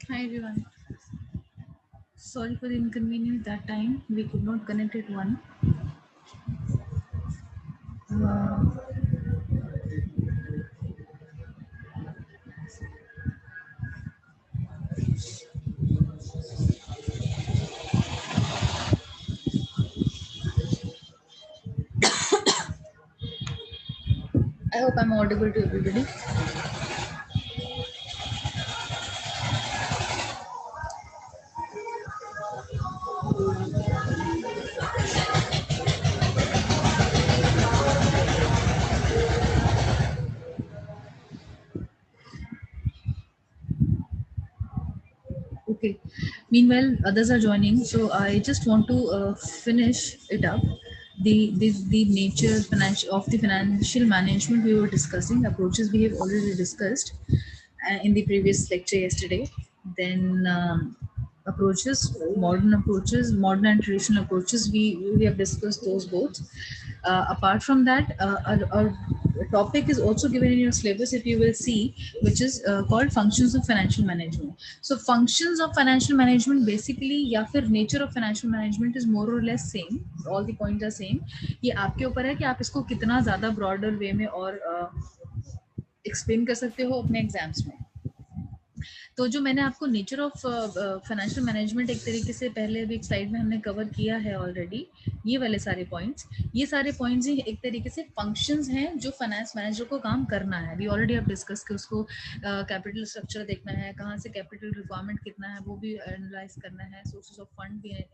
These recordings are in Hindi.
Hi everyone. Sorry for the inconvenience that time. We could not connect at one. Uh, I hope I'm audible to everybody. Okay. Meanwhile, others are joining, so I just want to finish it up. The nature financial of the financial management we were discussing, approaches we have already discussed in the previous lecture yesterday. Then approaches, modern and traditional approaches. We have discussed those both. Apart from that, a topic is also given in your syllabus, if you will see, which is called functions of financial management. So functions of financial management basically, या फिर nature of financial management is more or less same. All the points are same. ये आपके ऊपर है कि आप इसको कितना ज़्यादा broader way में और explain कर सकते हो अपने एग्जाम्स में. तो जो मैंने आपको नेचर ऑफ फाइनेंशियल मैनेजमेंट एक तरीके से पहले भी एक स्लाइड में हमने कवर किया है ऑलरेडी, ये सारे पॉइंट्स ही एक तरीके से फंक्शंस हैं जो फाइनेंस मैनेजर को काम करना है. वी ऑलरेडी अब डिस्कस कि उसको कैपिटल स्ट्रक्चर देखना है, कहाँ से कैपिटल रिक्वायरमेंट कितना है वो भी एनालाइज करना है, सोर्सेज ऑफ फंड भी है.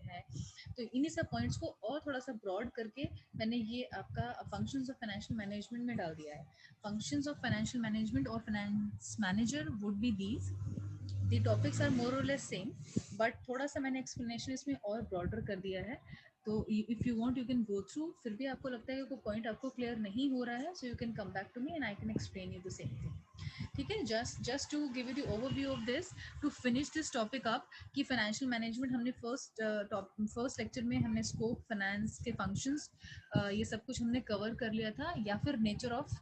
तो इन्हीं सब पॉइंट्स को और थोड़ा सा ब्रॉड करके मैंने ये आपका फंक्शंस ऑफ फाइनेंशियल मैनेजमेंट में डाल दिया है. फंक्शंस ऑफ फाइनेंशियल मैनेजमेंट और finance manager would be these. The topics are more or less same, but थोड़ा सा मैंने एक्सप्लेनेशन इसमें और ब्रॉडर कर दिया है. तो if you want you can go through. फिर भी आपको लगता है कि कोई पॉइंट आपको क्लियर नहीं हो रहा है, so you can come back to me and I can explain you the same thing. ठीक है. Just to give you the overview of this, to finish this topic up, कि फाइनेंशियल मैनेजमेंट हमने फर्स्ट लेक्चर में हमने स्कोप, फाइनेंस के फंक्शंस, ये सब कुछ हमने कवर कर लिया था. या फिर nature of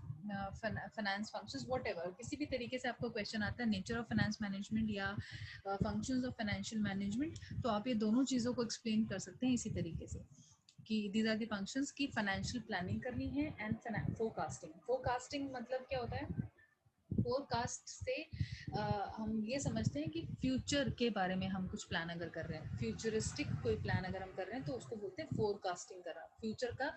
finance functions, what ever, किसी भी तरीके से आपको क्वेश्चन आता है नेचर ऑफ फाइनेंस मैनेजमेंट या फंक्शंस ऑफ फाइनेंशियल मैनेजमेंट, तो आप ये दोनों चीज़ों को एक्सप्लेन कर सकते हैं इसी तरीके से कि दीज आर द फंक्शंस की फाइनेंशियल प्लानिंग करनी है. And forecasting. फोरकास्टिंग मतलब क्या होता है? फोरकास्ट से हम ये समझते हैं कि फ्यूचर के बारे में हम कुछ प्लान अगर कर रहे हैं, फ्यूचरिस्टिक कोई प्लान अगर हम कर रहे हैं, तो उसको बोलते हैं फोरकास्टिंग करना, फ्यूचर का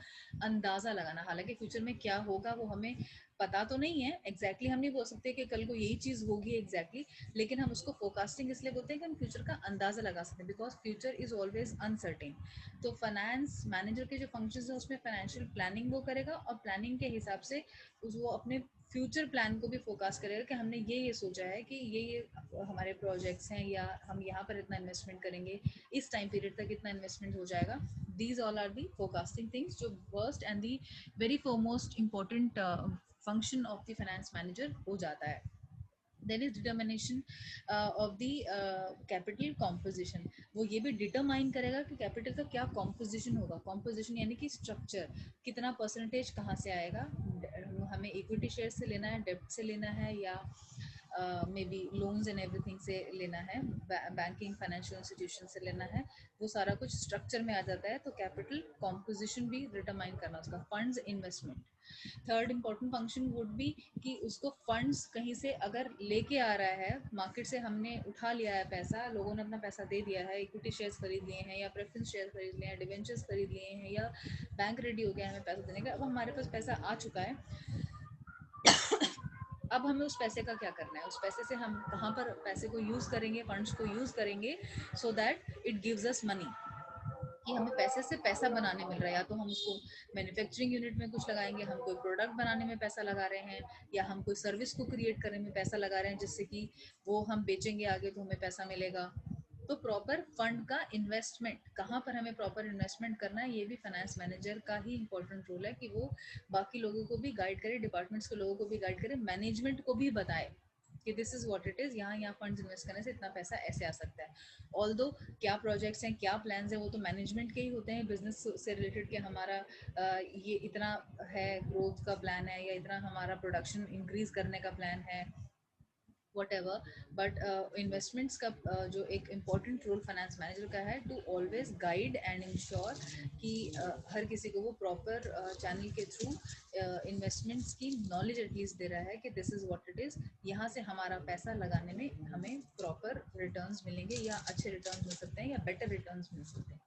अंदाजा लगाना. हालांकि फ्यूचर में क्या होगा वो हमें पता तो नहीं है एग्जैक्टली, हम नहीं बोल सकते कि कल को यही चीज होगी एग्जैक्टली, लेकिन हम उसको फोरकास्टिंग इसलिए बोलते हैं कि हम फ्यूचर का अंदाजा लगा सकते हैं, because future is always uncertain. तो फाइनेंस मैनेजर के जो फंक्शंस है उसमें फाइनेंशियल प्लानिंग वो करेगा, और प्लानिंग के हिसाब से वो अपने फ्यूचर प्लान को भी फोकस करेगा कि हमने ये सोचा है कि ये हमारे प्रोजेक्ट्स हैं या हम यहाँ पर इतना इन्वेस्टमेंट करेंगे, इस टाइम पीरियड तक इतना इन्वेस्टमेंट हो जाएगा. These all are the forecasting things जो first and the very foremost important function of the finance manager हो जाता है. Then is determination of the capital composition. वो ये भी डिटरमाइन करेगा कि कैपिटल का क्या कॉम्पोजिशन होगा. कॉम्पोजिशन यानी कि स्ट्रक्चर, कितना परसेंटेज कहाँ से आएगा, हमें इक्विटी शेयर से लेना है, डेब्ट से लेना है, या may be loans and everything से लेना है, बैंकिंग फाइनेंशियल इंस्टीट्यूशन से लेना है. वो सारा कुछ स्ट्रक्चर में आ जाता है. तो कैपिटल कॉम्पोजिशन भी डिटरमाइन करना उसका. Funds investment, third important function would be कि उसको फंड्स कहीं से अगर लेके आ रहा है, मार्केट से हमने उठा लिया है पैसा, लोगों ने अपना पैसा दे दिया है, इक्विटी शेयर्स खरीद लिए हैं या प्रेफरेंस शेयर खरीद लिए हैं, डिवेंचर्स खरीद लिए हैं, या बैंक रेडी हो गया है हमें पैसा देने का, अब हमारे पास पैसा आ चुका है. अब हमें उस पैसे का क्या करना है, उस पैसे से हम कहाँ पर पैसे को यूज करेंगे, फंड्स को यूज करेंगे, so that it gives us money. कि हमें पैसे से पैसा बनाने मिल रहा है, या तो हम उसको मैन्युफैक्चरिंग यूनिट में कुछ लगाएंगे, हम कोई प्रोडक्ट बनाने में पैसा लगा रहे हैं, या हम कोई सर्विस को क्रिएट करने में पैसा लगा रहे हैं जिससे कि वो हम बेचेंगे आगे तो हमें पैसा मिलेगा. तो प्रॉपर फंड का इन्वेस्टमेंट, कहाँ पर हमें प्रॉपर इन्वेस्टमेंट करना है, ये भी फाइनेंस मैनेजर का ही इंपॉर्टेंट रोल है कि वो बाकी लोगों को भी गाइड करे, डिपार्टमेंट्स के लोगों को भी गाइड करे, मैनेजमेंट को भी बताए कि this is what it is, यहाँ फंड्स इन्वेस्ट करने से इतना पैसा ऐसे आ सकता है. ऑल्दो क्या प्रोजेक्ट्स हैं, क्या प्लान्स हैं, वो तो मैनेजमेंट के ही होते हैं, बिजनेस से रिलेटेड कि हमारा ये इतना है ग्रोथ का प्लान है, या इतना हमारा प्रोडक्शन इंक्रीज करने का प्लान है, whatever. But investments का जो एक important role फाइनेंस मैनेजर का है, to always guide and ensure कि हर किसी को वो proper चैनल के थ्रू इन्वेस्टमेंट्स की नॉलेज एटलीस्ट दे रहा है कि this is what it is, यहाँ से हमारा पैसा लगाने में हमें प्रॉपर रिटर्न्स मिलेंगे, या अच्छे रिटर्न्स मिल सकते हैं, या बेटर रिटर्न्स मिल सकते हैं.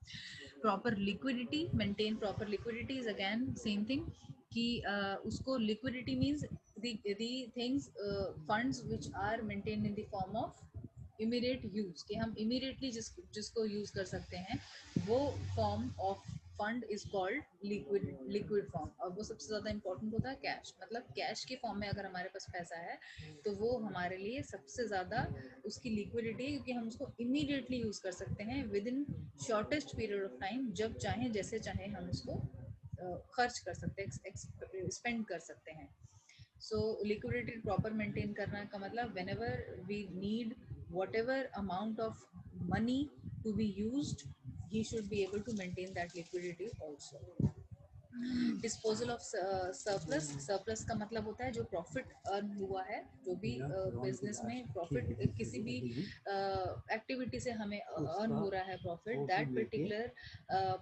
Proper liquidity, maintain proper liquidity is again same thing कि उसको liquidity means the things funds which are maintained in the form of immediate use, कि हम immediately जिसको यूज कर सकते हैं, वो form of fund is called liquid form. और वो सबसे ज्यादा इंपॉर्टेंट होता है कैश. मतलब कैश के फॉर्म में अगर हमारे पास पैसा है तो वो हमारे लिए सबसे ज्यादा उसकी लिक्विडिटी है, क्योंकि हम उसको इमीडिएटली यूज कर सकते हैं with in shortest period of time, जब चाहे जैसे चाहे हम उसको खर्च कर सकते हैं, स्पेंड कर सकते हैं. So liquidity proper maintain करना का मतलब whenever we need whatever amount of money to be used, he should be able to maintain that liquidity also. Disposal of surplus, surplus का मतलब होता है जो प्रॉफिट अर्न हुआ है, जो भी बिजनेस में प्रॉफिट किसी भी एक्टिविटी से हमें अर्न हो रहा है profit, that particular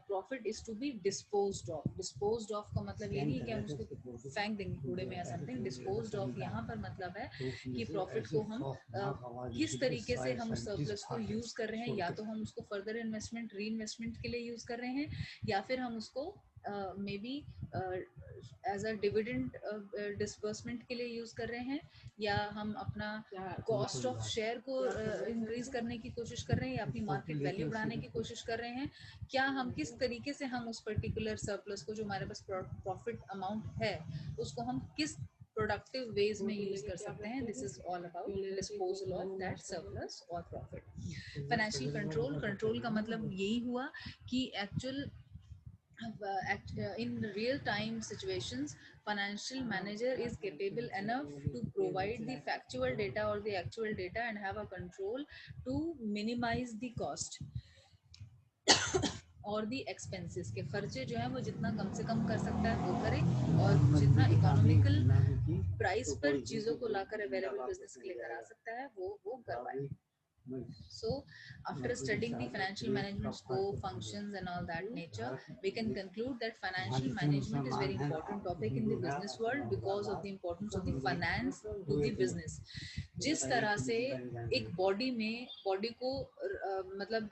profit is to be disposed of. Disposed of का मतलब ये नहीं है कि हम उसको फेंक देंगे कूड़े में या समथिंग. डिस्पोज्ड ऑफ यहाँ पर मतलब है कि प्रॉफिट को हम किस तरीके से हम उस सरप्लस को यूज कर रहे हैं, या तो हम उसको फर्दर इन्वेस्टमेंट, री इन्वेस्टमेंट के लिए यूज कर रहे हैं, या फिर हम उसको maybe as a dividend disbursement के लिए यूज कर रहे हैं, या हम अपना कॉस्ट ऑफ शेयर को इंक्रीज करने की कोशिश कर रहे हैं, या अपनी मार्केट वैल्यू बढ़ाने की कोशिश कर रहे हैं. क्या हम किस तरीके से हम उस पर्टिकुलर सरप्लस को, जो हमारे पास प्रॉफिट अमाउंट है, उसको हम किस प्रोडक्टिव वेज में यूज कर सकते हैं. This is all about disposal of that surplus और प्रॉफिट. फाइनेंशियल कंट्रोल, कंट्रोल का मतलब यही हुआ कि actual in real time situations, financial manager is capable enough to provide the factual data or the actual data and have a control to minimize the cost और दी एक्सपेंसेस के खर्चे जो है वो जितना कम से कम कर सकता है वो करे, और जितना इकोनॉमिकल प्राइस पर चीजों को लाकर अवेलेबल बिजनेस के लिए करा सकता है वो करवाए. So after studying the financial management scope, functions and all that nature, we can conclude that financial management is very important topic in the business world because of the importance of the finance to the business. जिस तरह से एक बॉडी में, बॉडी को मतलब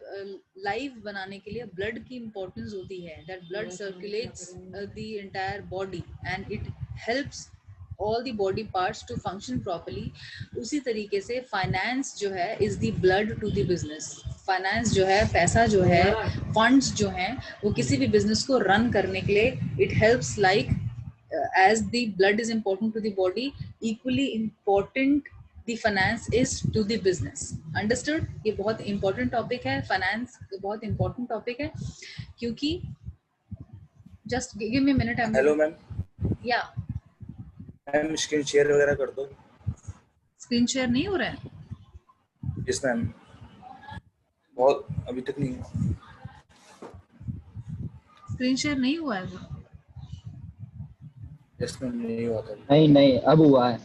लाइव बनाने के लिए ब्लड की इंपॉर्टेंस होती है, that blood circulates the entire body and it helps all the body parts to function properly. उसी तरीके से फाइनेंस जो है is the blood to the business. Finance जो है, पैसा जो है, फंड्स जो हैं, वो किसी भी बिजनेस को रन करने के लिए it helps like as the blood is important to the body, equally important the finance is to the business. Understood? ये बहुत important topic है, finance बहुत important topic है, क्योंकि just give me a minute. Hello ma'am, yeah, ma'am screen share वगैरह कर दो। स्क्रीन शेयर नहीं हो रहा है? यस मैम, बहुत अभी तक नहीं हुआ। स्क्रीन शेयर नहीं हुआ है? यस मैम, नहीं हुआ था। नहीं अब हुआ है।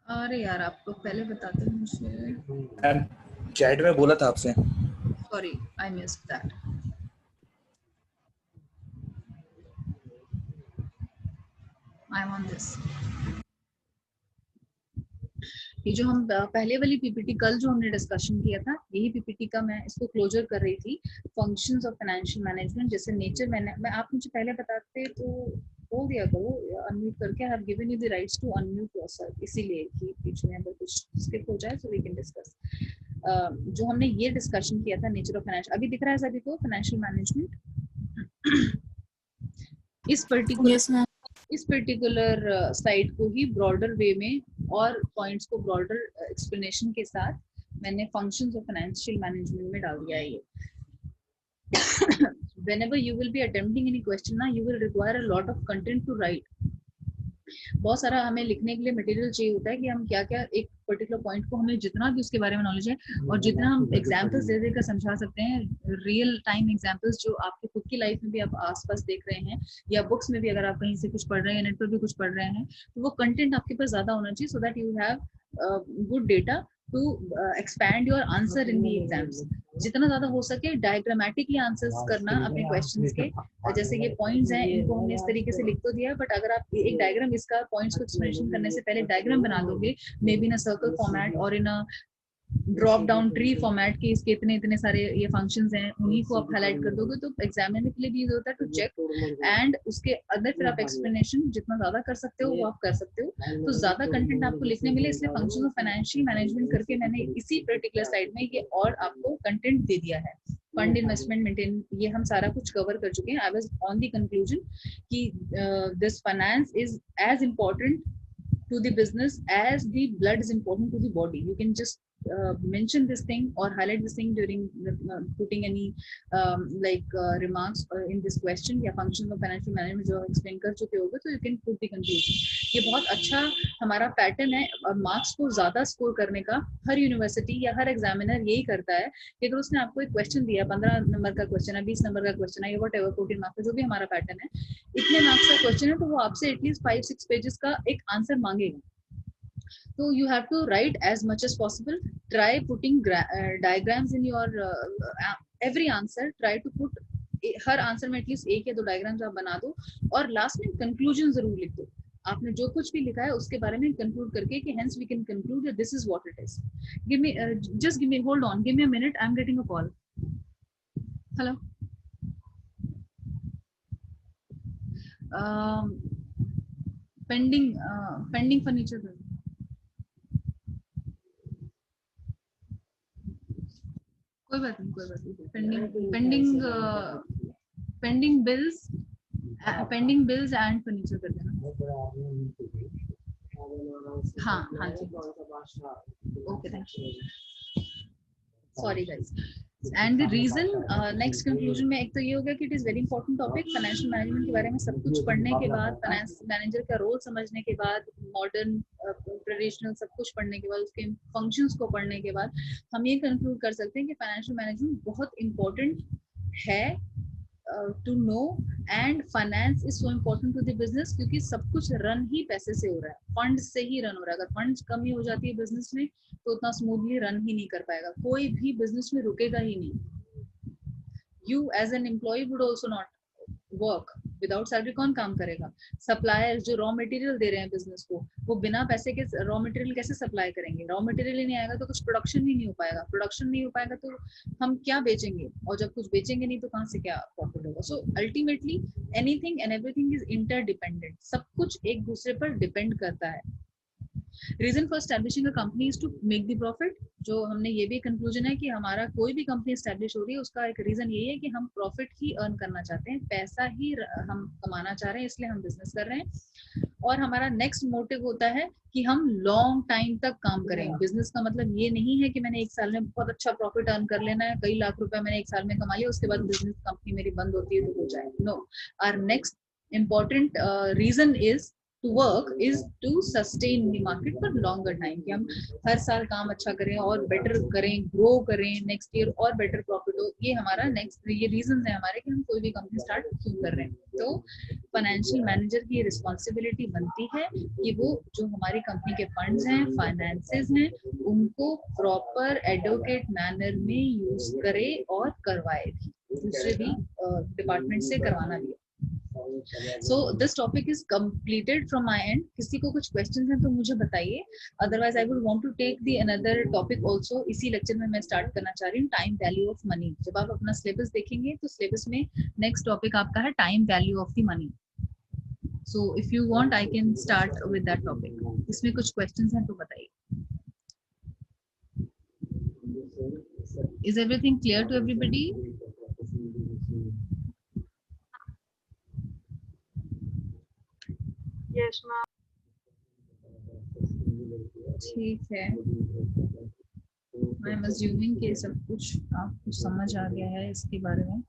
अरे यार, आप लोग पहले बताते मुझे। मैम चैट में बोला था आपसे। Sorry, I missed that. I am on this. ये जो हम पहले वाली पीपीटी कल जो हमने डिस्कशन किया था, यही पीपीटी का मैं इसको क्लोजर कर रही थी। फंक्शंस ऑफ फाइनेंशियल मैनेजमेंट, जैसे नेचर मैं आप मुझे पहले बताते तो बोल दिया करो अनम्यूट करके। I have given you the rights to unmute yourself, इसीलिए कि बीच में अगर कुछ स्किप हो जाए सो वी कैन डिस्कस। जो हमने ये डिस्कशन किया था नेचर ऑफ फाइनेंशियल, अभी दिख रहा है सभी को फाइनेंशियल मैनेजमेंट। इस पर्टिकुलर साइड को ही ब्रॉडर वे में और पॉइंट्स को ब्रॉडर एक्सप्लेनेशन के साथ मैंने फंक्शंस ऑफ फाइनेंशियल मैनेजमेंट में डाल दिया है ये। Whenever you will be attempting any question ना, you will require a lot of content to write. बहुत सारा हमें लिखने के लिए मटेरियल चाहिए होता है कि हम क्या क्या एक पर्टिकुलर पॉइंट को, हमें जितना भी उसके बारे में नॉलेज है और जितना हम एग्जांपल्स दे देकर समझा सकते हैं, रियल टाइम एग्जांपल्स जो आपके खुद की लाइफ में भी आप आसपास देख रहे हैं या बुक्स में भी अगर आप कहीं से कुछ पढ़ रहे हैं, नेट पर भी कुछ पढ़ रहे हैं, तो वो कंटेंट आपके पास ज्यादा होना चाहिए so that you have good data to expand your answer in the exams. जितना ज्यादा हो सके डायग्रामेटिकली आंसर्स करना अपने क्वेश्चंस के। जैसे ये पॉइंट्स हैं, इनको हमने इस तरीके से लिख तो दिया, बट अगर आप एक डायग्राम इसका पॉइंट्स को एक्सप्लेनेशन करने से पहले डायग्राम बना दोगे, maybe in a circle format और in a drop down tree format के, इसके इतने सारे ये फंक्शंस हैं, उन्हीं को आप हाईलाइट कर दोगे तो एग्जामिनर के लिए भी यूज होता है टू चेक। एंड उसके अंदर फिर आप एक्सप्लेनेशन जितना ज्यादा कर सकते हो वो आप कर सकते हो, तो ज्यादा कंटेंट आपको लिखने मिले। इसलिए फंक्शंस ऑफ फाइनेंशियल मैनेजमेंट करके मैंने इसी पर्टिकुलर साइड में ये और आपको कंटेंट दे दिया है। फंड इन्वेस्टमेंट मेंटेन, ये हम सारा कुछ कवर कर चुके हैं। I was on the conclusion कि this finance is as important to the business as the blood is important to the body. You can just mention this thing or highlight this thing during putting any remarks in this question या functions of financial management जो explain कर चुके होगे, तो you can put the conclusion. ये बहुत अच्छा हमारा पैटर्न है और मार्क्स को ज्यादा स्कोर करने का हर यूनिवर्सिटी या हर एग्जामिनर यही करता है कि अगर उसने आपको एक क्वेश्चन दिया, 15 नंबर का क्वेश्चन है, 20 नंबर का क्वेश्चन है, या वट एवर 14 मार्क्स का, जो भी हमारा पैटर्न है, इतने मार्क्स का क्वेश्चन है तो वो आपसे एटलीस्ट 5-6 पेजेस का एक आंसर मांगेगा। So you have to write as much as possible. Try putting diagrams in your every answer. Try to put her answer में एटलीस्ट एक या दो डायग्राम्स आप बना दो और लास्ट में कंक्लूजन जरूर लिख दो। आपने जो कुछ भी लिखा है उसके बारे में कंक्लूड करके कि hence we can conclude that this is what it is. Give me just give me hold on, give me a minute. I'm getting a call. Hello. Pending furniture. कोई बात नहीं। पेंडिंग बिल्स एंड फर्नीचर कर देना। हाँ जी, okay, thank you, sorry guys. And the reason next conclusion में एक तो ये हो गया कि it is very important topic. Financial management के बारे में सब कुछ पढ़ने के बाद, फाइनेंस मैनेजर का रोल समझने के बाद, मॉडर्न ट्रेडिशनल सब कुछ पढ़ने के बाद, उसके फंक्शंस को पढ़ने के बाद हम ये कंक्लूड कर सकते हैं कि फाइनेंशियल मैनेजमेंट बहुत इंपॉर्टेंट है to know, and finance is so important to the business, क्योंकि सब कुछ रन ही पैसे से हो रहा है, फंड से ही रन हो रहा है। अगर फंड कमी हो जाती है बिजनेस में तो उतना स्मूथली रन ही नहीं कर पाएगा, कोई भी बिजनेस में रुकेगा ही नहीं। You as an employee would also not work, without salary कौन काम करेगा? सप्लायर्स जो रॉ मटेरियल दे रहे हैं बिजनेस को, वो बिना पैसे के रॉ मटेरियल कैसे सप्लाई करेंगे? रॉ मटेरियल ही नहीं आएगा तो कुछ प्रोडक्शन ही नहीं हो पाएगा, प्रोडक्शन नहीं हो पाएगा तो हम क्या बेचेंगे, और जब कुछ बेचेंगे नहीं तो कहाँ से क्या प्रॉफिट होगा? So ultimately anything and everything is interdependent, सब कुछ एक दूसरे पर डिपेंड करता है। Reason for establishing a company is to make the profit. जो हमने ये भी कंक्लूजन है कि हमारा कोई भी कंपनी एस्टैब्लिश हो रही है उसका एक रीजन यही है कि हम प्रॉफिट ही अर्न करना चाहते हैं, पैसा ही हम कमाना चाह रहे हैं, इसलिए हम बिजनेस कर रहे हैं। और हमारा नेक्स्ट मोटिव होता है कि हम लॉन्ग टाइम तक काम करें। बिजनेस का मतलब ये नहीं है कि मैंने एक साल में बहुत अच्छा प्रॉफिट अर्न कर लेना है, कई लाख रुपए मैंने एक साल में कमा लिया, उसके बाद बिजनेस कंपनी मेरी बंद होती है तो हो जाए। No, our next important reason is to work is to sustain the market for longer time, कि हम हर साल काम अच्छा करें और बेटर करें, ग्रो करें, नेक्स्ट ईयर और बेटर प्रॉफिट हो। ये हमारा नेक्स्ट, ये रीजन है हमारे कि हम कोई भी कंपनी स्टार्ट क्यों कर रहे हैं। तो फाइनेंशियल मैनेजर की रिस्पॉन्सिबिलिटी बनती है कि वो जो हमारी कंपनी के फंड्स हैं, फाइनेंसेस हैं, उनको प्रॉपर एडवोकेट मैनर में यूज करे और करवाए भी, दूसरे भी डिपार्टमेंट से करवाना भी। So this topic is completed from my end. किसी को कुछ questions हैं तो मुझे बताइए, otherwise I would want to take the another topic also। इसी lecture में मैं start करना चाह रही हूँ time value of money। जब आप अपना syllabus देखेंगे तो syllabus में next topic आपका है time value of the money। So if you want I can start with that topic। इसमें कुछ questions हैं तो बताइए। Is everything clear to everybody? Yes, ma'am. ठीक है, आई एम अज्यूमिंग कि सब कुछ आपको समझ आ गया है इसके बारे में।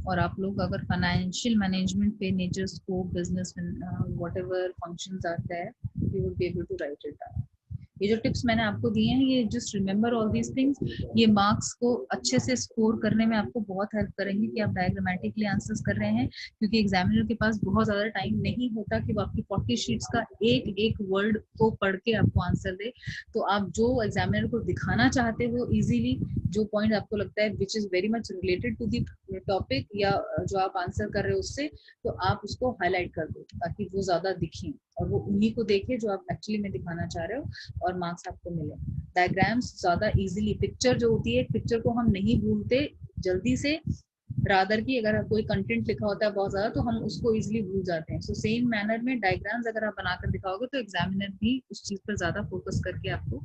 और आप लोग अगर फाइनेंशियल मैनेजमेंट पे nature scope business whatever functions आते हैं, you will be able to write it down. ये जो टिप्स मैंने आपको दिए हैं, ये just remember all these things. ये मार्क्स को अच्छे से स्कोर करने में आपको बहुत हेल्प करेंगे कि आप डायग्रामेटिकली आंसर्स कर रहे हैं, क्योंकि एग्जामिनर के पास बहुत ज्यादा टाइम नहीं होता कि वो आपकी 40 शीट्स का एक एक वर्ड को पढ़ के आपको आंसर दे। तो आप जो एग्जामिनर को दिखाना चाहते हो इजीली, जो पॉइंट आपको लगता है which is very much related to the topic या जो आप आंसर कर रहे हो उससे, तो आप उसको हाईलाइट कर दो ताकि वो ज्यादा दिखें और वो उन्हीं को देखे जो आप एक्चुअली में दिखाना चाह रहे हो और मार्क्स आपको मिले। डायग्राम्स ज्यादा इजीली, पिक्चर जो होती है, पिक्चर को हम नहीं भूलते जल्दी से, रादर की अगर कोई कंटेंट लिखा होता है बहुत ज्यादा तो हम उसको इजीली भूल जाते हैं। सो सेम मैनर में डायग्राम्स अगर आप बनाकर दिखाओगे तो एग्जामिनर भी उस चीज पर ज्यादा फोकस करके आपको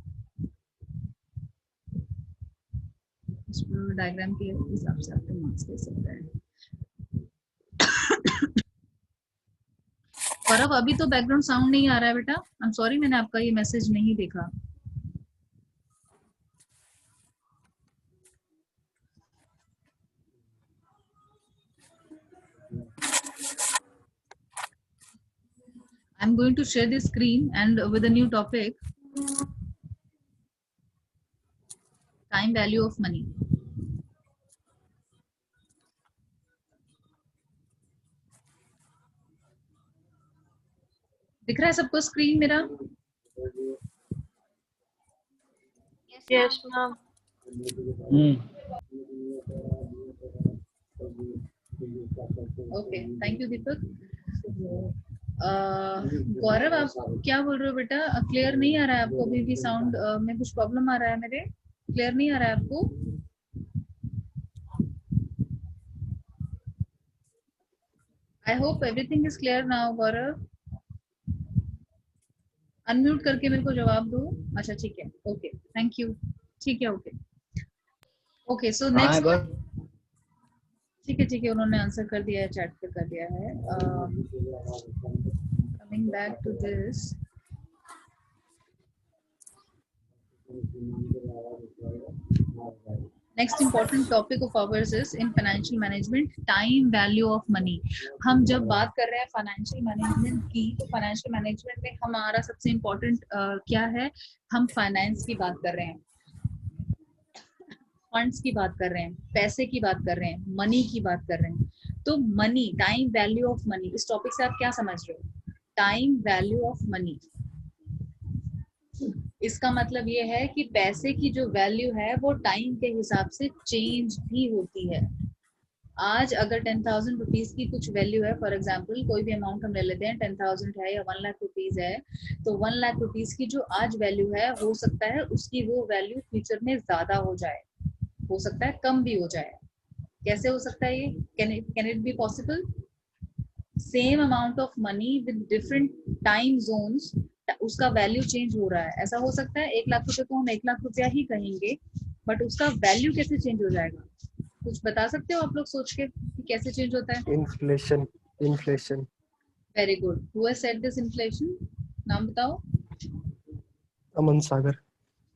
डायग्राम के हिसाब से आपको मार्क्स दे सकता है। और अब अभी तो बैकग्राउंड साउंड नहीं आ रहा है बेटा, आई एम सॉरी, मैंने आपका ये मैसेज नहीं देखा। I'm going to share the screen and with a new topic, time value of money. दिख रहा है सबको स्क्रीन मेरा? Yes, ma'am. Okay, thank you दीपक। गौरव आप क्या बोल रहे हो बेटा? क्लियर नहीं आ रहा है आपको अभी भी साउंड में कुछ प्रॉब्लम आ रहा है? मेरे क्लियर नहीं आ रहा है आपको? I hope everything is clear now. Gaurav unmute करके मेरे को जवाब दो। अच्छा ठीक है, ओके थैंक यू, ठीक है ओके ओके। सो नेक्स्ट, ठीक है उन्होंने आंसर कर दिया है, चैट पे कर दिया है। Coming back to this, next important topic of ours is in financial management time value of money. हम जब बात कर रहे हैं फाइनेंशियल मैनेजमेंट की, तो फाइनेंशियल मैनेजमेंट में हमारा सबसे इम्पोर्टेंट क्या है? हम फाइनेंस की बात कर रहे हैं, फंड्स की बात कर रहे हैं, पैसे की बात कर रहे हैं, मनी की बात कर रहे हैं। तो money, time value of money, इस टॉपिक से आप क्या समझ रहे हो? टाइम वैल्यू ऑफ मनी, इसका मतलब ये है कि पैसे की जो वैल्यू है वो टाइम के हिसाब से चेंज भी होती है। आज अगर 10,000 रुपीज की कुछ वैल्यू है, फॉर एग्जांपल कोई भी अमाउंट हम ले लेते हैं, 10,000 है या 1 लाख रुपीज है, तो 1 लाख रुपीज की जो आज वैल्यू है, हो सकता है उसकी वो वैल्यू फ्यूचर में ज्यादा हो जाए, हो सकता है कम भी हो जाए। कैसे हो सकता है ये? Can it be possible? Same amount of money with different time zones उसका वैल्यू चेंज हो रहा है। ऐसा हो सकता है 1 लाख रुपए को हम 1 लाख रुपया ही कहेंगे, बट उसका वैल्यू कैसे चेंज हो जाएगा? कुछ बता सकते हो आप लोग सोच के कि कैसे चेंज होता है? Inflation. Inflation. Very good. Who has said this inflation? नाम बताओ। Aman Sagar.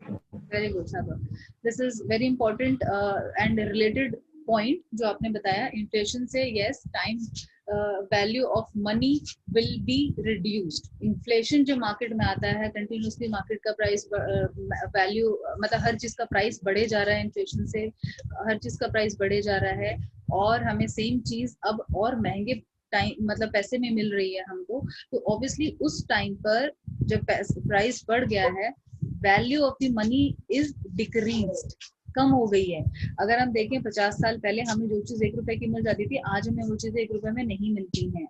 Very good Sagar. This is very important and related point जो आपने बताया। इन्फ्लेशन से yes, time value of money will be reduced. Inflation जो मार्केट में आता है, कंटिन्यूसली मार्केट का प्राइस वैल्यू, मतलब हर चीज का प्राइस बढ़े जा रहा है, इन्फ्लेशन से हर चीज का प्राइस बढ़े जा रहा है, और हमें सेम चीज अब और महंगे टाइम मतलब पैसे में मिल रही है हमको। तो ऑब्वियसली उस टाइम पर जब प्राइस बढ़ गया है, value of the money is decreased, कम हो गई है। अगर हम देखें 50 साल पहले हमें जो चीज 1 रुपए की मिल जाती थी, आज हमें वो चीजें 1 रुपए में नहीं मिलती हैं।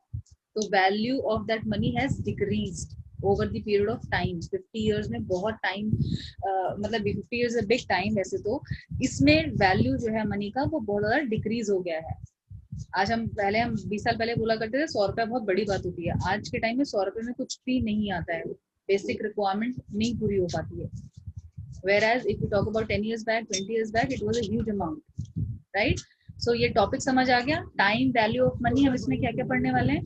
तो value of that money has decreased over the period of time. 50 years में बहुत टाइम, मतलब 50 इयर्स अ बिग टाइम वैसे तो। इसमें वैल्यू जो है मनी का वो बहुत ज्यादा डिक्रीज हो गया है। आज हम 20 साल पहले बोला करते थे 100 रुपया बहुत बड़ी बात होती है। आज के टाइम में 100 रुपए में कुछ भी नहीं आता है, बेसिक रिक्वायरमेंट नहीं पूरी हो पाती है। Whereas if you talk about 10 years back, 20 years back, it was a huge amount, right? So ये टॉपिक समझ आ गया। टाइम वैल्यू ऑफ मनी, हम इसमें क्या क्या पढ़ने वाले हैं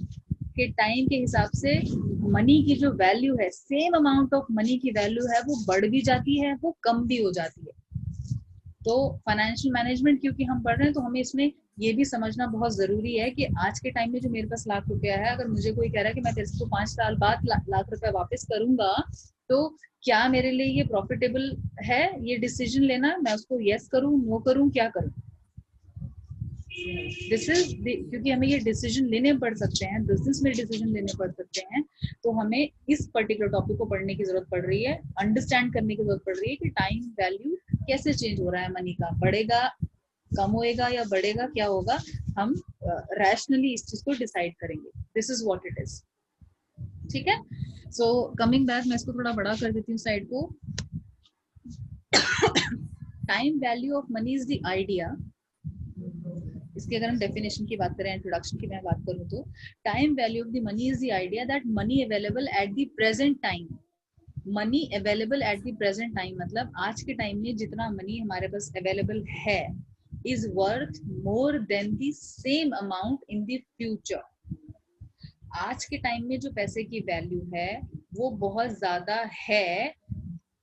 कि टाइम के हिसाब से मनी की जो वैल्यू है, सेम अमाउंट ऑफ मनी की वैल्यू है, वो बढ़ भी जाती है, वो कम भी हो जाती है। तो फाइनेंशियल मैनेजमेंट क्योंकि हम पढ़ रहे हैं, तो हमें इसमें ये भी समझना बहुत जरूरी है कि आज के टाइम में जो मेरे पास लाख रुपया है, अगर मुझे कोई कह रहा है कि मैं तेरे को 5 साल बाद लाख रुपया वापस करूंगा, तो क्या मेरे लिए ये प्रॉफिटेबल है ये डिसीजन लेना? मैं उसको यस करूं, नो करूं, क्या करूं? दिस इज, क्योंकि हमें ये डिसीजन लेने पड़ सकते हैं, बिजनेस में डिसीजन लेने पड़ सकते हैं, तो हमें इस पर्टिकुलर टॉपिक को पढ़ने की जरूरत पड़ रही है, अंडरस्टैंड करने की जरूरत पड़ रही है कि टाइम वैल्यू कैसे चेंज हो रहा है मनी का, बढ़ेगा, कम होएगा या बढ़ेगा, क्या होगा? हम रैशनली इस चीज को डिसाइड करेंगे। This is what it is. ठीक है। सो कमिंग बैक, मैं इसको थोड़ा बड़ा कर देती हूँ स्लाइड को। Time value of money is the idea. इसकी अगर हम डेफिनेशन की बात करें, इंट्रोडक्शन की मैं बात करूं, तो time value of the money is the idea that money available at the present time. Money available at the present time मतलब आज के टाइम में जितना मनी हमारे पास अवेलेबल है is worth more than the same amount in the future। आज के टाइम में जो पैसे की वैल्यू है वो बहुत ज्यादा है,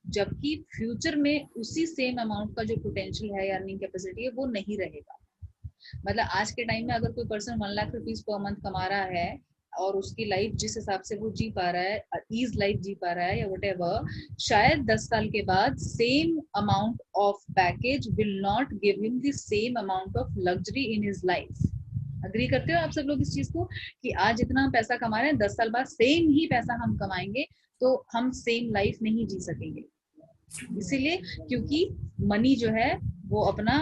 जबकि फ्यूचर में उसी सेम अमाउंट का जो पोटेंशियल है या अर्निंग कैपेसिटी है वो नहीं रहेगा। मतलब आज के टाइम में अगर कोई person 1 lakh rupees per month कमा रहा है और उसकी लाइफ जिस हिसाब से वो जी पा रहा है, ईज लाइफ जी पा रहा है या व्हाटएवर, शायद 10 साल के बाद same amount of package will not give him the same amount of luxury in his life. Agree करते हो आप सब लोग इस चीज को कि आज जितना हम पैसा कमा रहे हैं 10 साल बाद सेम ही पैसा हम कमाएंगे तो हम सेम लाइफ नहीं जी सकेंगे। इसीलिए क्योंकि मनी जो है वो अपना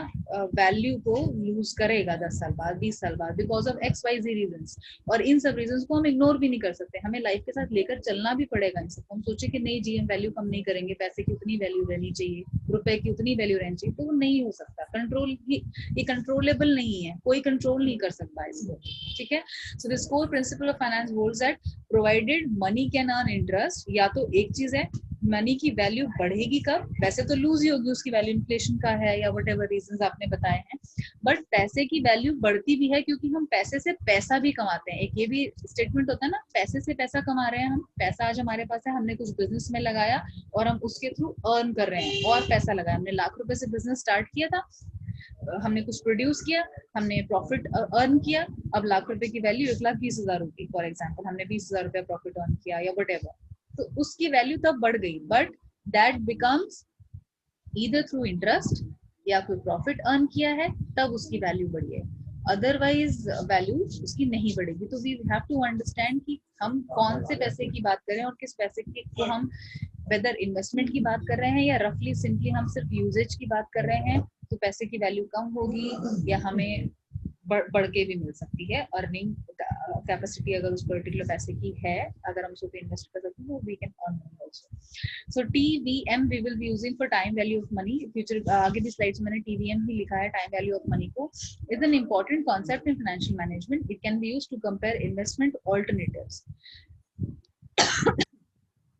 वैल्यू को लूज करेगा 10 साल बाद, 20 साल बाद, बिकॉज ऑफ XYZ रीजंस। और इन सब रीजंस को हम इग्नोर भी नहीं कर सकते, हमें लाइफ के साथ लेकर चलना भी पड़ेगा। इन सबको हम सोचे कि नहीं जी हम वैल्यू कम नहीं करेंगे, पैसे की उतनी वैल्यू रहनी चाहिए, रुपए की उतनी वैल्यू रहनी चाहिए, तो वो नहीं हो सकता। कंट्रोल ही, ये कंट्रोलेबल नहीं है, कोई कंट्रोल नहीं कर सकता इसको। ठीक है। So this core principle of finance holds that provided money can earn interest, या तो एक चीज है मनी की वैल्यू बढ़ेगी कब, वैसे तो लूज ही होगी उसकी वैल्यू, इन्फ्लेशन का है या व्हाटएवर रीजंस आपने बताए हैं, बट पैसे की वैल्यू बढ़ती भी है क्योंकि हम पैसे से पैसा भी कमाते हैं। एक ये भी स्टेटमेंट होता है ना, पैसे से पैसा कमा रहे हैं हम, पैसा आज हमारे पास है, हमने कुछ बिजनेस में लगाया और हम उसके थ्रू अर्न कर रहे हैं और पैसा लगाया। हमने लाख रुपए से बिजनेस स्टार्ट किया था, हमने कुछ प्रोड्यूस किया, हमने प्रॉफिट अर्न किया, अब लाख रुपए की वैल्यू 1,20,000 होगी फॉर एग्जाम्पल, हमने 20,000 रुपया प्रॉफिट अर्न किया या व्हाटएवर, तो उसकी वैल्यू तब बढ़ गई, but that becomes either through interest या कोई प्रॉफिट अर्न किया है तब उसकी वैल्यू बढ़ी है, अदरवाइज वैल्यू उसकी नहीं बढ़ेगी। तो वी हैव टू अंडरस्टैंड कि हम कौन से पैसे की बात कर रहे हैं और किस पैसे की को हम वेदर इन्वेस्टमेंट की बात कर रहे हैं या रफली सिंपली हम सिर्फ यूजेज की बात कर रहे हैं, तो पैसे की वैल्यू कम होगी या हमें बढ़ के भी मिल सकती है। अर्निंग कैपेसिटी अगर उस पर्टिकुलर पैसे की है, अगर हम उसको इन्वेस्ट कर सकते हैं, we can earn money also. So TVM we will be using for time value of money. Future आगे भी स्लाइड्स में मैंने TVM ही लिखा है, टाइम वैल्यू ऑफ मनी को। Is an important concept in financial management. It can be used to compare investment alternatives.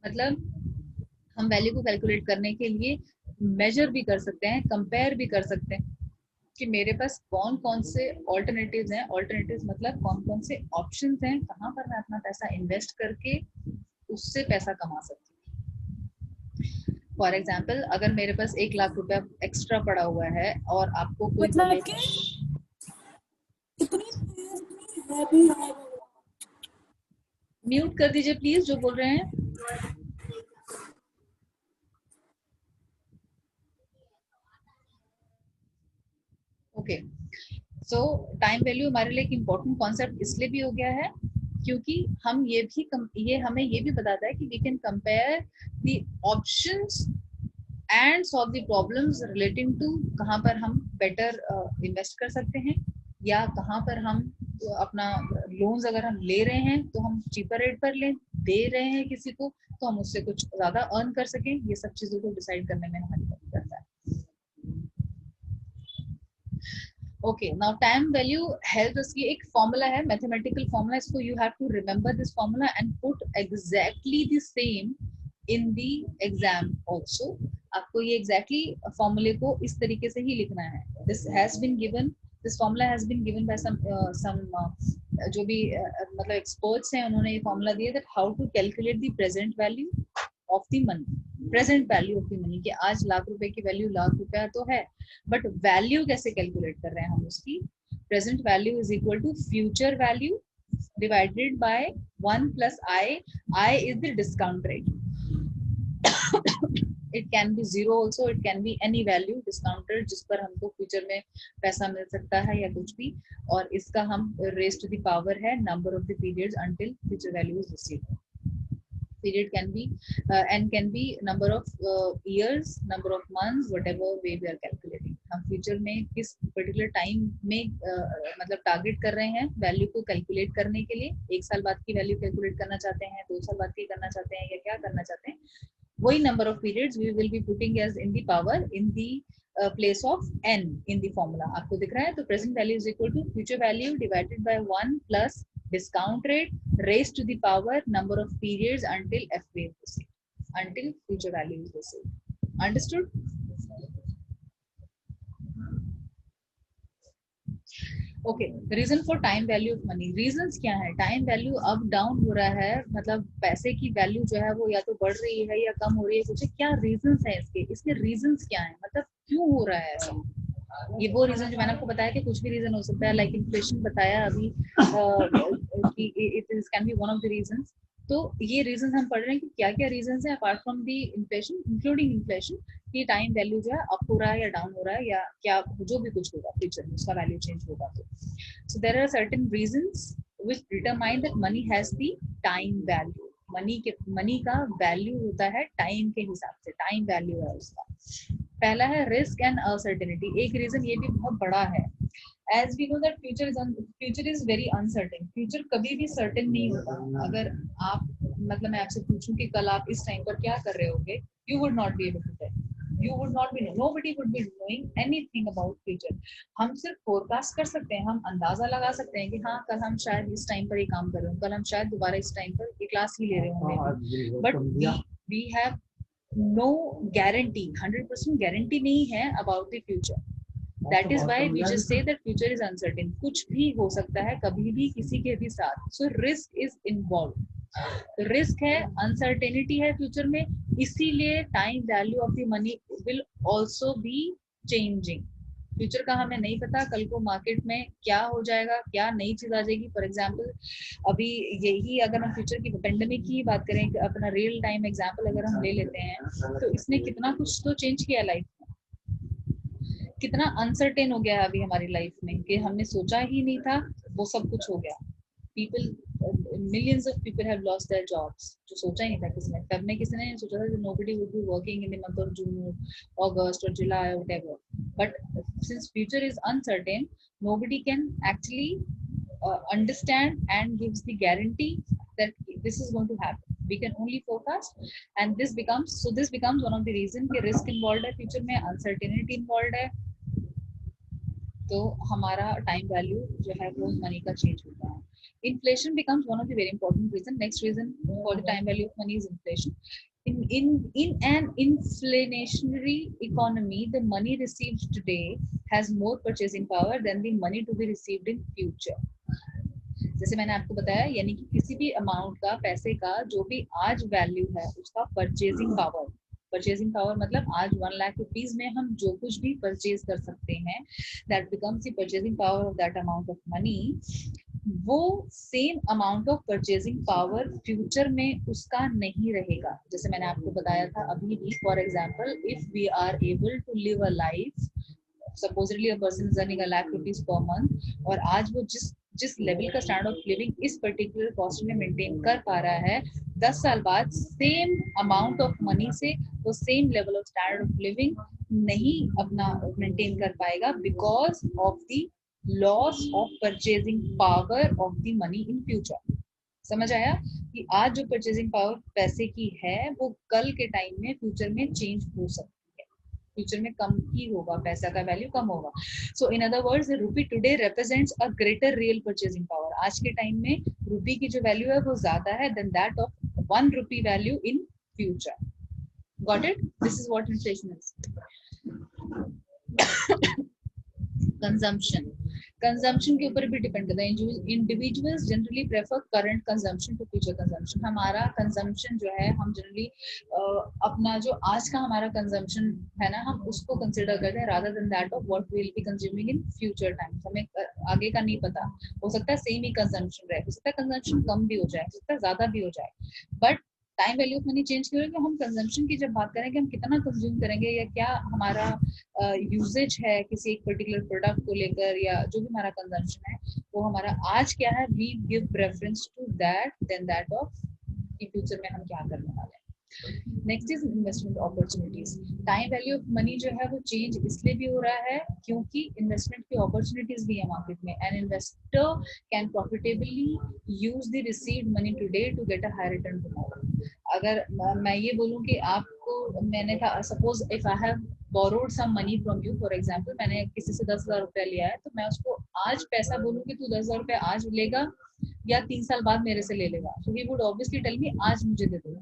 मतलब हम वैल्यू को कैलकुलेट करने के लिए मेजर भी कर सकते हैं, कंपेयर भी कर सकते हैं कि मेरे पास कौन कौन से ऑल्टरनेटिव्स हैं। ऑल्टरनेटिव्स मतलब कौन कौन से ऑप्शंस हैं, कहाँ पर मैं अपना पैसा इन्वेस्ट करके उससे पैसा कमा सकती हूँ। फॉर एग्जाम्पल, अगर मेरे पास 1 लाख रुपया एक्स्ट्रा पड़ा हुआ है और आपको कोई बोले, म्यूट कर दीजिए प्लीज जो बोल रहे हैं। ओके, सो टाइम वैल्यू हमारे लिए एक इम्पोर्टेंट कॉन्सेप्ट इसलिए भी हो गया है क्योंकि हम ये हमें ये भी बताता है कि we can compare the options and solve the problems relating to कहाँ पर हम बेटर इन्वेस्ट कर सकते हैं, या कहाँ पर हम अपना लोन्स अगर हम ले रहे हैं तो हम चीपर रेट पर लें, दे रहे हैं किसी को तो हम उससे कुछ ज्यादा अर्न कर सकें। ये सब चीजों को डिसाइड करने में हमारी मदद करता है। Okay, now time value helps us, ये एक फॉर्मूला है, मैथमेटिकल फॉर्मूला, इसको you have to remember this formula and put exactly the same in the exam also. आपको ये exactly फॉर्मूले को इस तरीके से ही लिखना है। This formula has been given by some जो भी मतलब experts हैं, उन्होंने ये फॉर्मूला दिया that how to calculate the present value of the money, present value of the money, कि आज लाख रुपए की वैल्यू लाख रुपया तो है, बट वैल्यू कैसे कैलकुलेट कर रहे हैं हम उसकी। Present value is equal to future value divided by 1 plus I. I is the discount rate. It can be zero also, it can be any value discounted जिस पर हमको फ्यूचर में पैसा मिल सकता है या कुछ भी, और इसका हम रेज टू द पावर है number of the periods until future value is received. Period can be and can be number of years, number of months, whatever way we are calculating. हम फ्यूचर में किस पर्टिकुलर टाइम में मतलब टारगेट कर रहे हैं वैल्यू को कैलकुलेट करने के लिए। 1 साल बाद की वैल्यू कैलकुलेट करना चाहते हैं, 2 साल बाद की करना चाहते हैं, या क्या करना चाहते हैं, वही number of periods we will be putting as in the power in the place of n in the formula. आपको दिख रहा है, तो present value is equal to future value divided by 1 plus discount rate raised to the power number of periods until FV is received, until future value is received. Understood? Okay, reason for time value of money. Reasons क्या है? टाइम वैल्यू अप डाउन हो रहा है, मतलब पैसे की वैल्यू जो है वो या तो बढ़ रही है या कम हो रही है, कुछ क्या रीजंस है इसके रीजंस क्या है, मतलब क्यों हो रहा है ऐसा। ये वो रीजन जो मैंने आपको बताया कि कुछ भी रीजन हो सकता है, लाइक इन्फ्लेशन बताया अभी कि it can B one of the reasons. तो ये रीजन हम पढ़ रहे हैं कि क्या क्या रीजन है apart from the inflation, including inflation, कि टाइम वैल्यू जो है अप हो रहा है या डाउन हो रहा है, या क्या जो भी कुछ होगा फ्यूचर में उसका वैल्यू चेंज होगा। तो so there are certain reasons which determine that money has the time value. Money का वैल्यू होता है टाइम के हिसाब से, टाइम वैल्यू है उसका। पहला है रिस्क एंड अनसर्टेनिटी। एक रीजन ये भी बहुत बड़ा है, as we know that future is very uncertain. Future कभी भी सर्टेन नहीं होता। अगर आप मतलब मैं आपसे पूछूं कि कल आप इस टाइम पर क्या कर रहे होगे, you would not be able to tell, you would not be, nobody would be knowing anything about future. हम सिर्फ फोरकास्ट कर सकते हैं, हम अंदाजा लगा सकते हैं कि हाँ कल हम शायद इस टाइम पर ये काम कर रहे हों, कल हम शायद दोबारा इस टाइम पर ये क्लास ही ले रहे होंगे, but we have no guarantee, 100% guarantee नहीं है about the future. That is why we just say that future is uncertain. कुछ भी हो सकता है कभी भी किसी के भी साथ. So risk is involved. Risk है, अनसर्टेनिटी है फ्यूचर में, इसीलिए time value of the money will also be changing. Future का हमें नहीं पता कल को मार्केट में क्या हो जाएगा, क्या नई चीज आ जाएगी। फॉर एग्जांपल अभी यही अगर हम फ्यूचर की पेंडेमिक की बात करें, अपना रियल टाइम एग्जांपल अगर हम ले लेते हैं, तो इसने कितना कुछ तो चेंज किया लाइफ में, कितना अनसर्टेन हो गया अभी हमारी लाइफ में कि हमने सोचा ही नहीं था वो सब कुछ हो गया। People, millions of people have lost their jobs, जो सोचा ही नहीं था किसने, तब में किसी ने नहीं सोचा था कि nobody would be working in the month of June, August or July or whatever. But since future is uncertain, nobody can actually understand and gives the guarantee that this is going to happen. We can only forecast, and this becomes one of the reason कि risk involved है फ्यूचर में, uncertainty involved है, तो हमारा टाइम वैल्यू जो है वो मनी का चेंज होता है. Inflation becomes one of the very important reason. Next reason for the time value of money is inflation. In an inflationary economy, the money received today has more purchasing power than the money to be received in future. जैसे मैंने आपको बताया, यानी कि किसी भी अमाउंट का, पैसे का जो भी आज वैल्यू है उसका परचेजिंग पावर मतलब आज 1 लाख रुपीज में हम जो कुछ भी परचेज कर सकते हैं, that becomes the purchasing power of that amount of money. वो same amount of purchasing power future में उसका नहीं रहेगा. जैसे मैंने आपको बताया था अभी भी, for example, if we are able to live a life, supposedly a person is earning 1 lakh rupees per month, और आज वो जिस लेवल का स्टैंडर्ड ऑफ लिविंग इस पर्टिकुलर कॉस्ट में मेंटेन कर पा रहा है, 10 साल बाद सेम अमाउंट ऑफ मनी से वो same level of standard of living नहीं अपना मेंटेन कर पाएगा, because of the loss of purchasing power of the money in future. समझ आया कि आज जो परचेजिंग पावर पैसे की है वो कल के टाइम में फ्यूचर में चेंज हो सकती है, फ्यूचर में कम ही होगा, पैसा का वैल्यू कम होगा. सो इन अदर वर्ड्स, रूपी today represents a greater real purchasing power. आज के टाइम में रूपी की जो वैल्यू है वो ज्यादा है than that of 1 rupee value in future. Got it? This is what inflation is. Consumption के ऊपर भी डिपेंड करता है. Individuals generally prefer current consumption to future consumption. हमारा कंजम्पशन जो है, हम जनरली अपना जो आज का हमारा कंजम्पशन है ना, हम उसको कंसिडर करते हैं rather than that of what we will be consuming in future times. हमें आगे का नहीं पता, हो सकता है सेम ही कंजम्पशन रहे, हो सकता है कंजम्पशन कम भी हो जाए, हो सकता है ज्यादा भी हो जाए. But time value of money change क्यों है कि हम कंजम्पशन की जब बात करें कि हम कितना कंज्यूम करेंगे या क्या हमारा यूजेज है किसी एक पर्टिकुलर प्रोडक्ट को लेकर, या जो भी हमारा कंजम्पशन है वो हमारा आज क्या है, we give preference to that than that of कि फ्यूचर में हम क्या करने वाले हैं. Next is investment opportunities. Time value of money जो है वो चेंज इसलिए भी हो रहा है क्योंकि इन्वेस्टमेंट की अपॉर्चुनिटीज भी है मार्केट में. An investor can profitably use the received money today to get a high return tomorrow. अगर मैं ये बोलूं कि आपको, मैंने कहा suppose if I have borrowed some money from you, for example मैंने किसी से 10,000 रुपया लिया है, तो मैं उसको आज पैसा बोलूं कि तू 10,000 रुपया आज लेगा या 3 साल बाद मेरे से ले लेगा, so he would obviously tell me आज मुझे दे दो.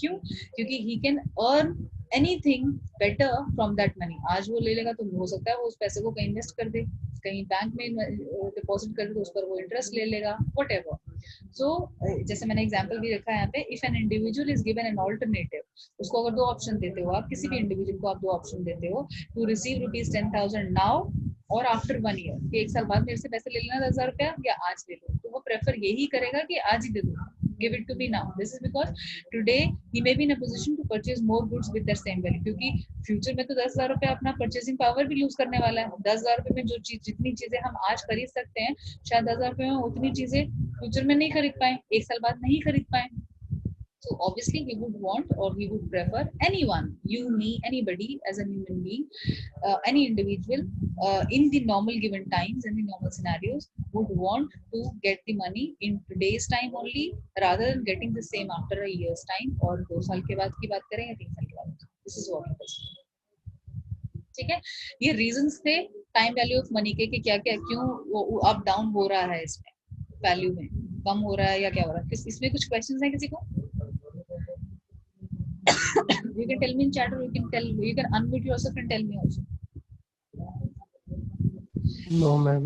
क्यों? क्योंकि he can earn anything better from that money. आज वो ले लेगा तो हो सकता है वो उस पैसे को कहीं इन्वेस्ट कर दे, कहीं बैंक में डिपॉजिट कर दे तो उस पर वो इंटरेस्ट ले लेगा, व्हाटएवर. सो जैसे मैंने एग्जांपल भी रखा है यहाँ पे, if an individual is given an alternative, उसको अगर 2 ऑप्शन देते हो आप, किसी भी इंडिविजुअल को आप 2 ऑप्शन देते हो, टू रिसीव ₹10,000 नाउ और आफ्टर 1 ईयर, कि 1 साल बाद मेरे से पैसे ले लेना 10,000 रुपया या आज ले लो, तो वो प्रेफर यही करेगा कि आज ही दे दो, give it to me now. This is because today he may be in a position to purchase more goods with their same value. क्योंकि फ्यूचर में तो 10,000 रुपए अपना परचेसिंग पावर भी लूज करने वाला है. 10,000 रुपए में जो चीज, जितनी चीजें हम आज खरीद सकते हैं, शायद 10,000 रुपए में उतनी चीजें फ्यूचर में नहीं खरीद पाए, 1 साल बाद नहीं खरीद पाए. So obviously he would want, or he would prefer, anyone, you, me, anybody as a human being, any individual in the normal given times and the normal scenarios would want to get the money in today's time only rather than getting the same after a year's time, or 2 साल के बाद की बात करें या 3 साल के बाद. This is what it is. ठीक है, ये रीजंस थे टाइम वैल्यू ऑफ मनी के कि क्या क्या क्यों वो अप डाउन हो रहा है, इसमें वैल्यू में कम हो रहा है या क्या हो रहा है. इसमें कुछ क्वेश्चंस हैं किसी को? You can tell me in chat, or you can unmute yourself and tell me also. No, ma'am.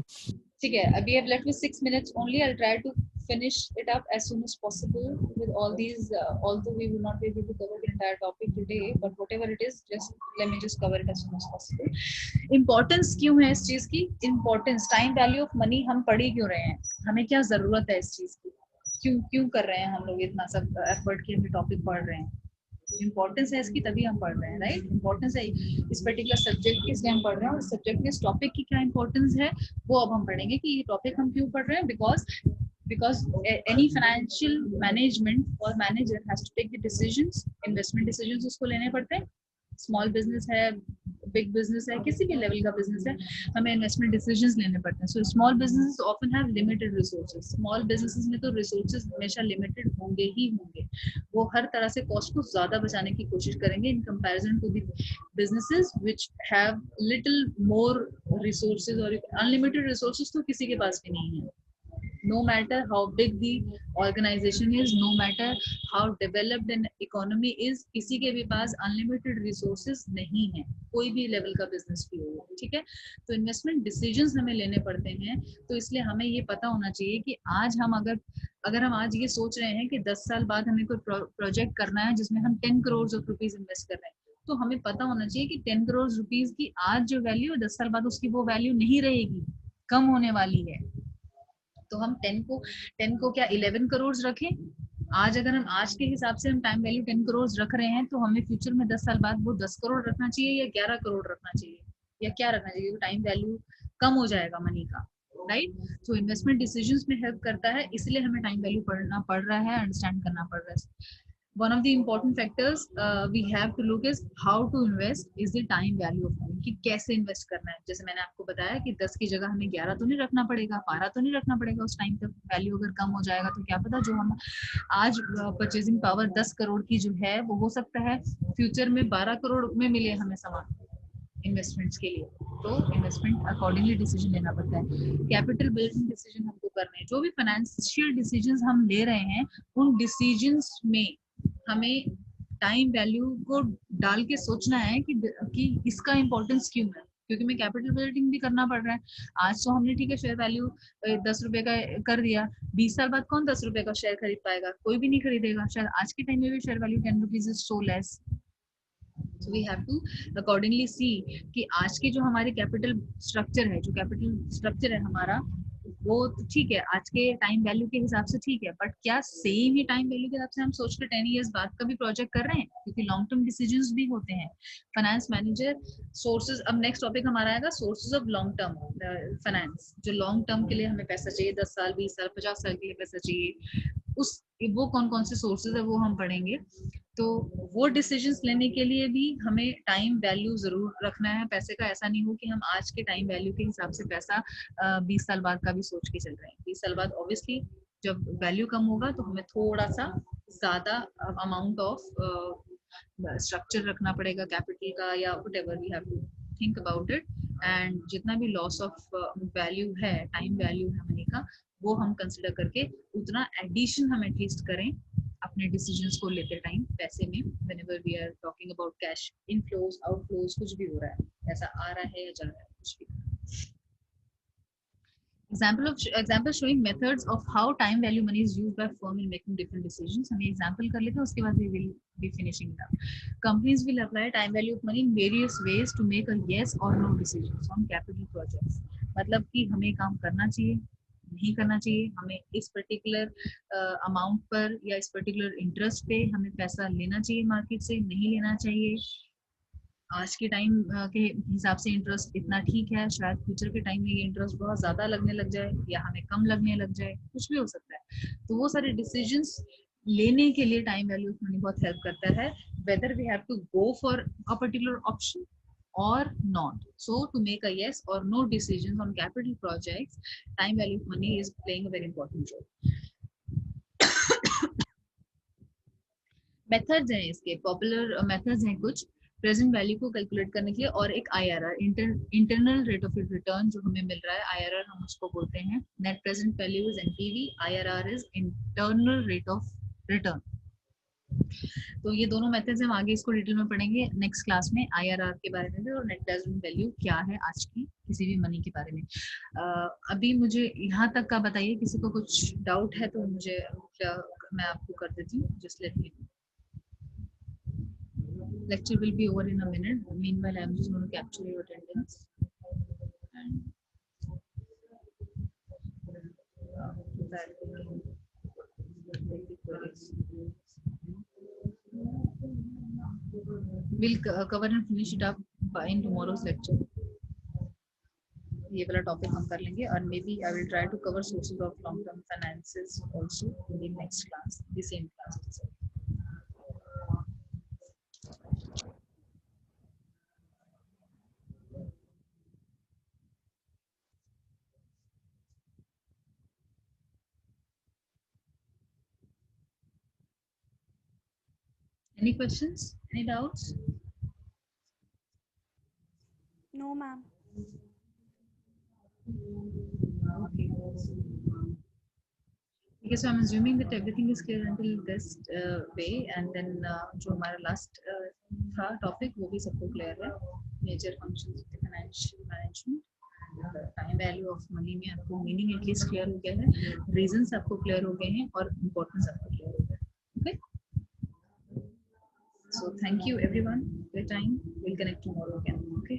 ठीक है, अभी I have left with 6 minutes only. I'll try to finish it up as soon as possible with all these. Although we will not be able to cover the entire topic today, but whatever it is, just let me just cover it as soon as possible. Importance क्यों है इस चीज की? Importance, time value of money हम पढ़ ही क्यों रहे हैं? हमें क्या जरूरत है इस चीज की? क्यों कर रहे हैं हम लोग इतना सब एफर्ट की, हम टॉपिक पढ़ रहे हैं? इंपॉर्टेंस है इसकी, तभी हम पढ़ रहे हैं, राइट? इंपॉर्टेंस है इस पर्टिकुलर सब्जेक्ट की, इसलिए हम पढ़ रहे हैं. और इस सब्जेक्ट में इस टॉपिक की क्या इंपॉर्टेंस है वो अब हम पढ़ेंगे कि ये टॉपिक हम क्यों पढ़ रहे हैं. Because any financial management or manager has to take the decisions, investment decisions उसको लेने पड़ते हैं. स्मॉल बिजनेस है, बिग बिजनेस है, किसी भी लेवल का बिजनेस है, हमें इन्वेस्टमेंट डिसीजंस लेने पड़ते हैं. So small businesses often have limited resources. Small businesses में तो रिसोर्सेज हमेशा लिमिटेड होंगे ही होंगे. वो हर तरह से कॉस्ट को ज्यादा बचाने की कोशिश करेंगे in comparison to the businesses which have little more resources, और अनलिमिटेड रिसोर्सेज तो किसी के पास भी नहीं है। No matter how big the organization is, no matter how developed an economy is, किसी के भी पास unlimited resources नहीं है, कोई भी लेवल का बिजनेस भी हो, ठीक है। तो इन्वेस्टमेंट डिसीजंस हमें लेने पड़ते हैं, तो इसलिए हमें ये पता होना चाहिए कि आज हम अगर हम आज ये सोच रहे हैं कि 10 साल बाद हमें कोई प्रोजेक्ट करना है जिसमें हम 10 करोड़ रुपीज इन्वेस्ट कर रहे हैं, तो हमें पता होना चाहिए कि 10 करोड़ रुपीज की आज जो वैल्यू है 10 साल बाद उसकी वो वैल्यू नहीं रहेगी, कम होने वाली है। तो हम 10 को क्या 11 करोड़ रखें? आज अगर हम आज के हिसाब से हम टाइम वैल्यू 10 करोड़ रख रहे हैं, तो हमें फ्यूचर में 10 साल बाद वो 10 करोड़ रखना चाहिए या 11 करोड़ रखना चाहिए, या क्या रखना चाहिए? क्योंकि टाइम वैल्यू कम हो जाएगा मनी का, राइट। तो इन्वेस्टमेंट डिसीजंस में हेल्प करता है, इसलिए हमें टाइम वैल्यू पढ़ना पड़ रहा है, अंडरस्टैंड करना पड़ रहा है। One of the important factors we have to look is how to invest is the time value of money, कि कैसे इन्वेस्ट करना है। जैसे मैंने आपको बताया कि 10 की जगह हमें 11 तो नहीं रखना पड़ेगा, 12 तो नहीं रखना पड़ेगा, उस टाइम तक वैल्यू अगर कम हो जाएगा तो क्या पता जो हम आज परचेजिंग पावर 10 करोड़ की जो है वो हो सकता है फ्यूचर में 12 करोड़ में मिले हमें सामान इन्वेस्टमेंट्स के लिए। तो इन्वेस्टमेंट अकॉर्डिंगली डिसीजन लेना पड़ता है। कैपिटल बिल्डिंग डिसीजन हमको करने हैं, जो भी फाइनेंशियल डिसीजंस हम ले रहे हैं उन डिसीजंस में हमें टाइम वैल्यू को डाल के सोचना है कि इसका इम्पोर्टेंस क्यों है, क्योंकि मैं कैपिटल बिल्डिंग भी करना पड़ रहा है। आज तो हमने ठीक है शेयर वैल्यू 10 रुपए का कर दिया, 20 साल बाद कौन 10 रुपए का शेयर खरीद पाएगा? कोई भी नहीं खरीदेगा। शायद आज के टाइम में भी share value 10 rupees is so less. So we have to accordingly see कि आज के जो हमारे कैपिटल स्ट्रक्चर है हमारा, वो तो ठीक है आज के टाइम वैल्यू के हिसाब से ठीक है, बट क्या सेम ही टाइम वैल्यू के हिसाब से हम सोच कर 10 इयर्स बाद का भी प्रोजेक्ट कर रहे हैं? क्योंकि लॉन्ग टर्म डिसीजंस भी होते हैं। फाइनेंस मैनेजर सोर्सेज, अब नेक्स्ट टॉपिक हमारा आएगा sources of long term finance. जो लॉन्ग टर्म के लिए हमें पैसा चाहिए, 10 साल 20 साल 50 साल के लिए पैसा चाहिए, उस वो कौन कौन से सोर्सेज है वो हम पढ़ेंगे। तो वो डिसीजंस लेने के लिए भी हमें टाइम वैल्यू जरूर रखना है पैसे का। ऐसा नहीं हो कि हम आज के टाइम वैल्यू के हिसाब से पैसा 20 साल बाद का भी सोच के चल रहे हैं। 20 साल बाद ऑब्वियसली जब वैल्यू कम होगा तो हमें थोड़ा सा ज्यादा अमाउंट ऑफ स्ट्रक्चर रखना पड़ेगा कैपिटल का, या whatever we have to think about it. And जितना भी लॉस ऑफ वैल्यू है, टाइम वैल्यू है मनी का, वो हम कंसिडर करके उतना एडिशन हम एटलीस्ट करें अपने डिसीजंस को लेते टाइम पैसे में। Whenever we are talking about cash inflows outflows, कुछ भी हो रहा है, पैसा आ रहा है या जा रहा है, कुछ भी। Example showing methods of how time value money is used by firm in making different decisions. हम example कर लेते हैं, उसके बाद we will be finishing it up. Companies will apply time value of money in various ways to make a yes or no decisions on capital projects. मतलब कि हमें काम करना चाहिए, नहीं करना चाहिए, हमें इस पर्टिकुलर अमाउंट पर या इस पर्टिकुलर इंटरेस्ट पे हमें पैसा लेना चाहिए मार्केट से, नहीं लेना चाहिए। आज के टाइम के हिसाब से इंटरेस्ट इतना ठीक है, शायद फ्यूचर के टाइम में ये इंटरेस्ट बहुत ज्यादा लगने लग जाए या हमें कम लगने लग जाए, कुछ भी हो सकता है। तो वो सारे डिसीजंस लेने के लिए टाइम वैल्यू ऑफ मनी बहुत हेल्प करता है, whether we have to go for a particular option or not. So to make a yes or no decisions on capital projects, time value of money is playing a very important role. Methods हैं इसके, पॉपुलर मेथड्स हैं कुछ प्रेजेंट वैल्यू को कैलकुलेट करने के लिए, और एक IRR internal rate of return जो हमें मिल रहा है, आईआरआर हम उसको बोलते हैं। Net present value is NPV, IRR is internal rate of return. तो ये दोनों मेथड्स हम आगे इसको डिटेल में पढ़ेंगे नेक्स्ट क्लास में, आईआरआर के बारे में भी और नेट प्रेजेंट वैल्यू क्या है आज की किसी भी मनी के बारे में। अभी मुझे यहाँ तक का बताइए, किसी को कुछ डाउट है तो मुझे मैं आपको कर देती हूँ, just let me. Lecture will be over in a minute. Meanwhile, I'm just going to capture your attendance. And that we'll cover and finish it up in tomorrow's lecture. ये वाला टॉपिक हम कर लेंगे, और maybe I will try to cover sources of long term finances also in the next class, the same class. Any questions? Any doubts? No, ma'am. Okay. Okay, so I'm assuming that everything is clear until this way, and then जो हमारा last था topic वो भी सबको clear है. Major functions of the financial management. Time value of money में आपको मीनिंग एटलीस्ट क्लियर हो गया है, रीजंस आपको क्लियर हो गए हैं और इम्पोर्टेंस आपको क्लियर हो गया है. Okay, so thank you everyone for your time. Will connect tomorrow again. Okay.